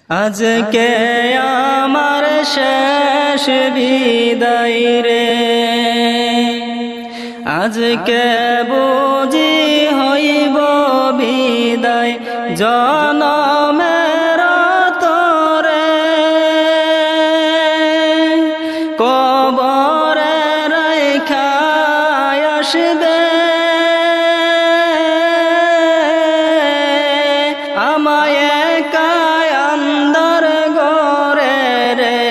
আজকে আমার শেষ বিদায় রে, আজকে বুঝি হইব বিদায় জনমের তরে। কবরে রাইখা আসবে আমায় একা আন্দার ঘরে রে,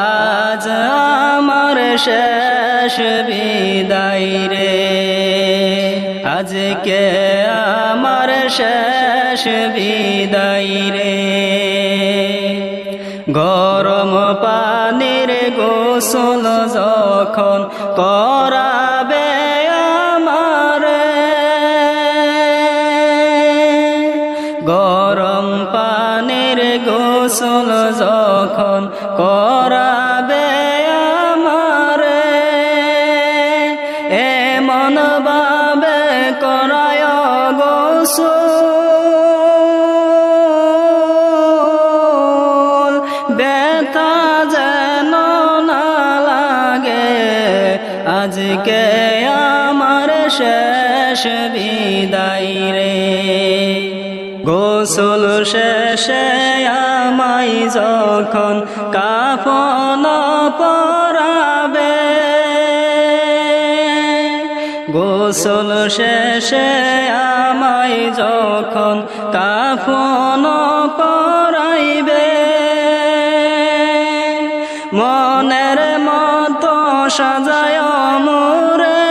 আজ আমার শেষ বিদায় রে, আজকে আমার শেষ বিদায় রে। গরম পানির গোসল যখন করাবে আমারে, গরম পানির গোসল যখন করাবে আমারে, এমন ভাবে করায় গোসল ব্যথা যেন না লাগে, আজকে আমার শেষ বিদায় রে। গোসল শেষে আমায় যখন কাফন পরাবে, গোসল শেষে আমায় যখন কাফন পরাইবে, মনের মতো সাজায় মোরে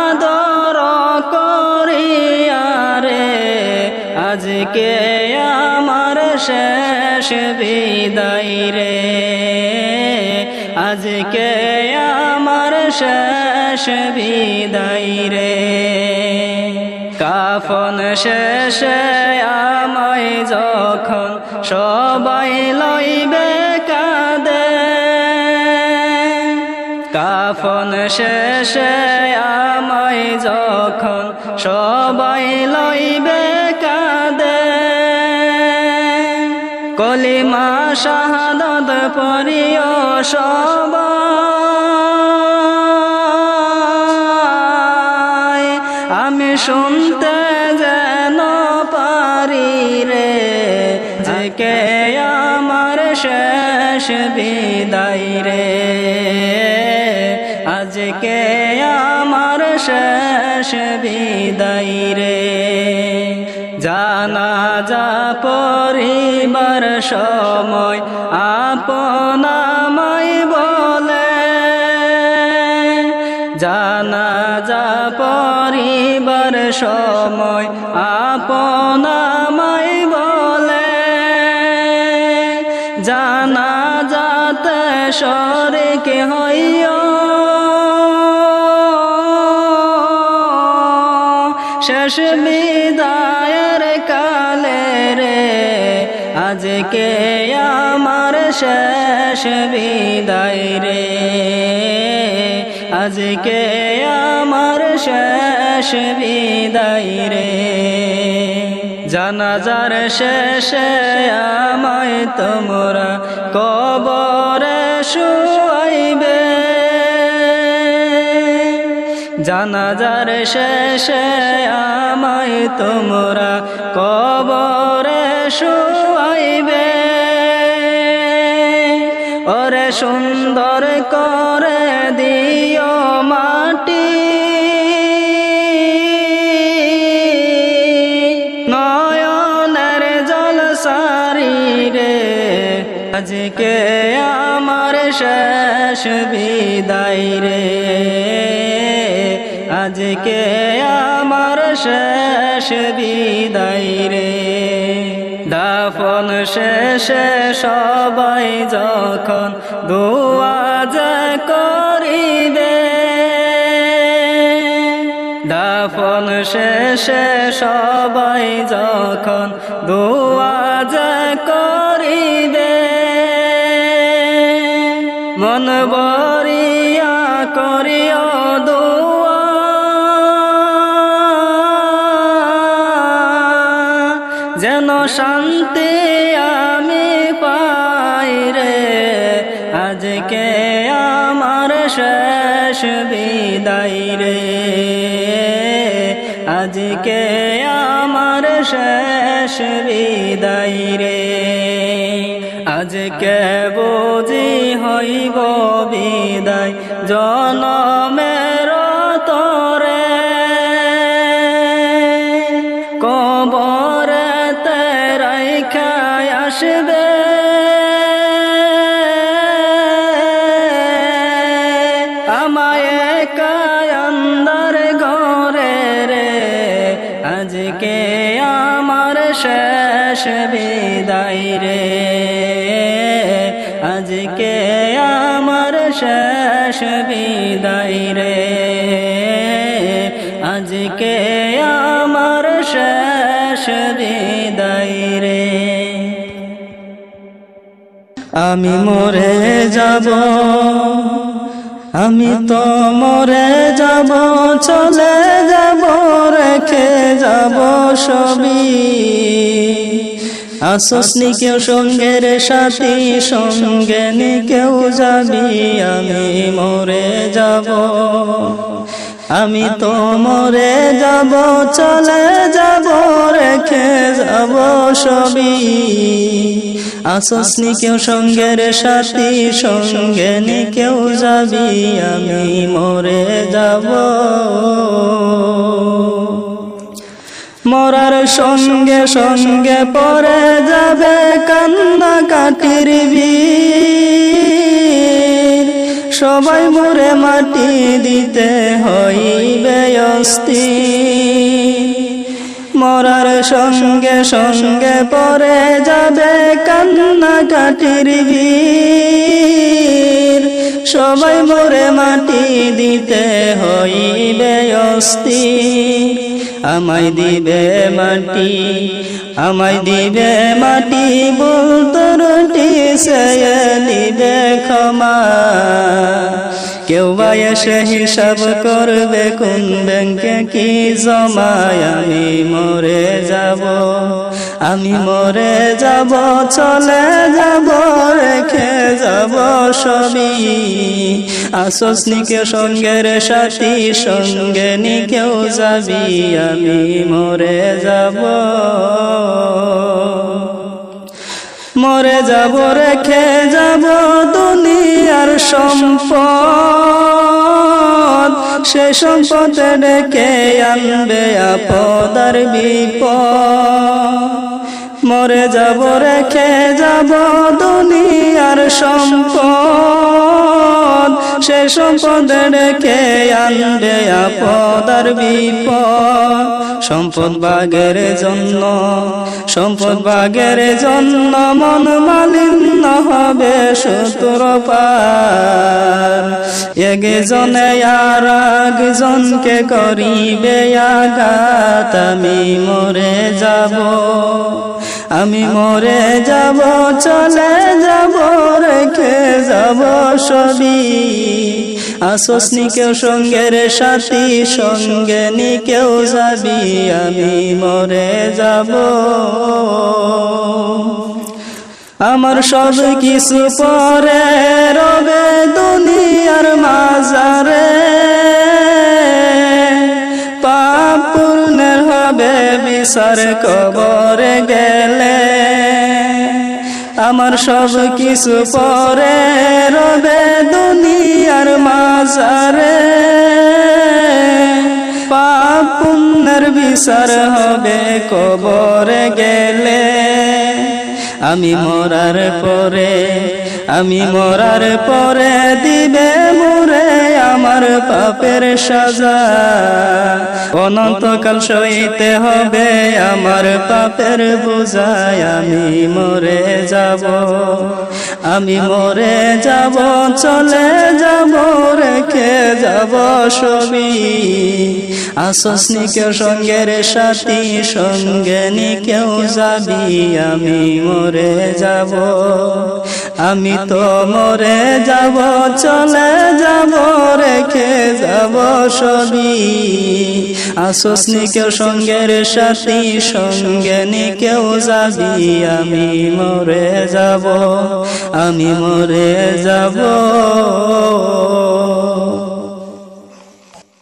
আদর করিয়া রে, আজকে আমার শেষ বিদায় রে, আজকে আমার শেষ বিদায় রে। কাফন শেষে আমায় যখন সবাই লইবে কাঁদে, কাফন শেষে আমায় যখন সবাই লইবে কাঁদে, কলিমা শাহাদাত পড়িও সবাই, আমি শুনতে যেন পারি রে, আজকে আমার শেষ বিদায় রে, আজকে আমার শেষ বিদায় রে। জানাজা পড়িবার সময় আপন আমায় বলে, জানাজা পড়িবার সময় আপন আমায় বলে, জানাজাতে শরিক হইও শেষ বিদায়ের কালে রে, আজকে আমার শেষ বিদায় রে, আজকে আমার শেষ বিদায় রে। জানাজার শেষে আমায় তোমরা কবরে শুয়াইবে, জানাজার শেষে আমায় তোমরা কবরে শুয়াইবে, ওরে সুন্দর করে দিও মাটি, নয়নের জল সারি রে, আজকে আমার শেষ বিদায় রে, আজকে আমার শেষ বিদায় রে। দাফন শেষে সবাই যখন দোয়া যে করিবে, দাফন শেষে সবাই যখন দোয়া যে করিবে, মন ভরিয়া করিও দোয়া, যেন শান্তি আমি পাই রে। আজকে আমার শেষ বিদায় রে, আজকে আমার শেষ বিদায় রে। আজকে বুঝি হইব বিদায় জনমের তরে, কবরেতে রাইখা আসবে আমায় একা আন্ধার ঘরে রে। আজকে আমার শেষ বিদায় রে, আজকে আমার শেষ বিদায় রে, আজকে আমার শেষ বিদায় রে। আমি মরে যাব, আমি তো মরে যাব, চলে যাব, রেখে যাব সবই। আসস নি কেউ সঙ্গের সাথী, সঙ্গে নি কেউ যাবি। আমি মরে যাব, আমি তো মরে যাব, চলে যাব, রেখে যাব সবই। আসস নি কেউ সঙ্গের সাথী, সঙ্গে নি কেউ যাবি। আমি মরে যাব, মরার সঙ্গে সঙ্গে পরে যাবে কান্না কাটির বীর। সবাই মরে মাটি দিতে হইবে অস্থির। মরার সঙ্গে সঙ্গে পরে যাবে কান্না কাটির বীর। সবাই মরে মাটি দিতে হইবে অস্থির। আমায় দিবে মাটি, আমায় দিবে মাটি, বলতো রুটি সে দিবে ক্ষমা। কেউ বা এসে হিসাব করবে কোন ব্যাংকে কি জমায়। আমি মরে যাব, আমি মরে যাব, চলে যাব, রেখে যাব সবই। আসস নি কেউ সঙ্গের সাথী, সঙ্গে নি কেউ যাবি। আমি মরে যাব, মরে যাব, রেখে যাব দুনিয়ার সম্পদ। সে সম্পদে ডেকে আনবে আপদ আর বিপদ। মরে যাব, রেখে যাব দুনিয়ার সম্পদ। সে সম্পদে ডেকে আনবে আপদ আর বিপদ। সম্পদ ভাগের জন্য, সম্পদ ভাগের জন্য মন মালিন্য হবে শত্রুর পার। একজনে আর একজনকে করিবে আঘাত। আমি মরে যাব, আমি মরে যাব, চলে যাব, রেখে যাব সবই। আসস নি কেউ সঙ্গের সাথী, সঙ্গে নি কেউ যাবি। আমি মরে যাব, আমার সব কিছু পরে রবে দুনিয়ার মাঝারে। পাপ পুণ্যের হবে বিচার কবরে গেলে। আমার সব কিছু পরে রবে দুনিয়ার মাঝারে। পাপ পুণ্যের বিচার হবে কবরে গেলে। আমি মরার পরে, আমি মরার পরে দিবে মোরে আমার পাপের সাজা। অনন্তকাল সইতে হবে আমার পাপের বোঝায়। আমি মরে যাব, আমি মরে যাব চলে যাব রেখে যাব সবই আসস নি কেউ সঙ্গের সাথী সঙ্গে নি কেউ যাবি আমি মরে যাব আমি তো মরে যাব চলে যাব রেখে যাব সবই আসস নি কেউ সঙ্গের সাথী সঙ্গে নি কেউ যাবি আমি মরে যাব আমি মরে যাব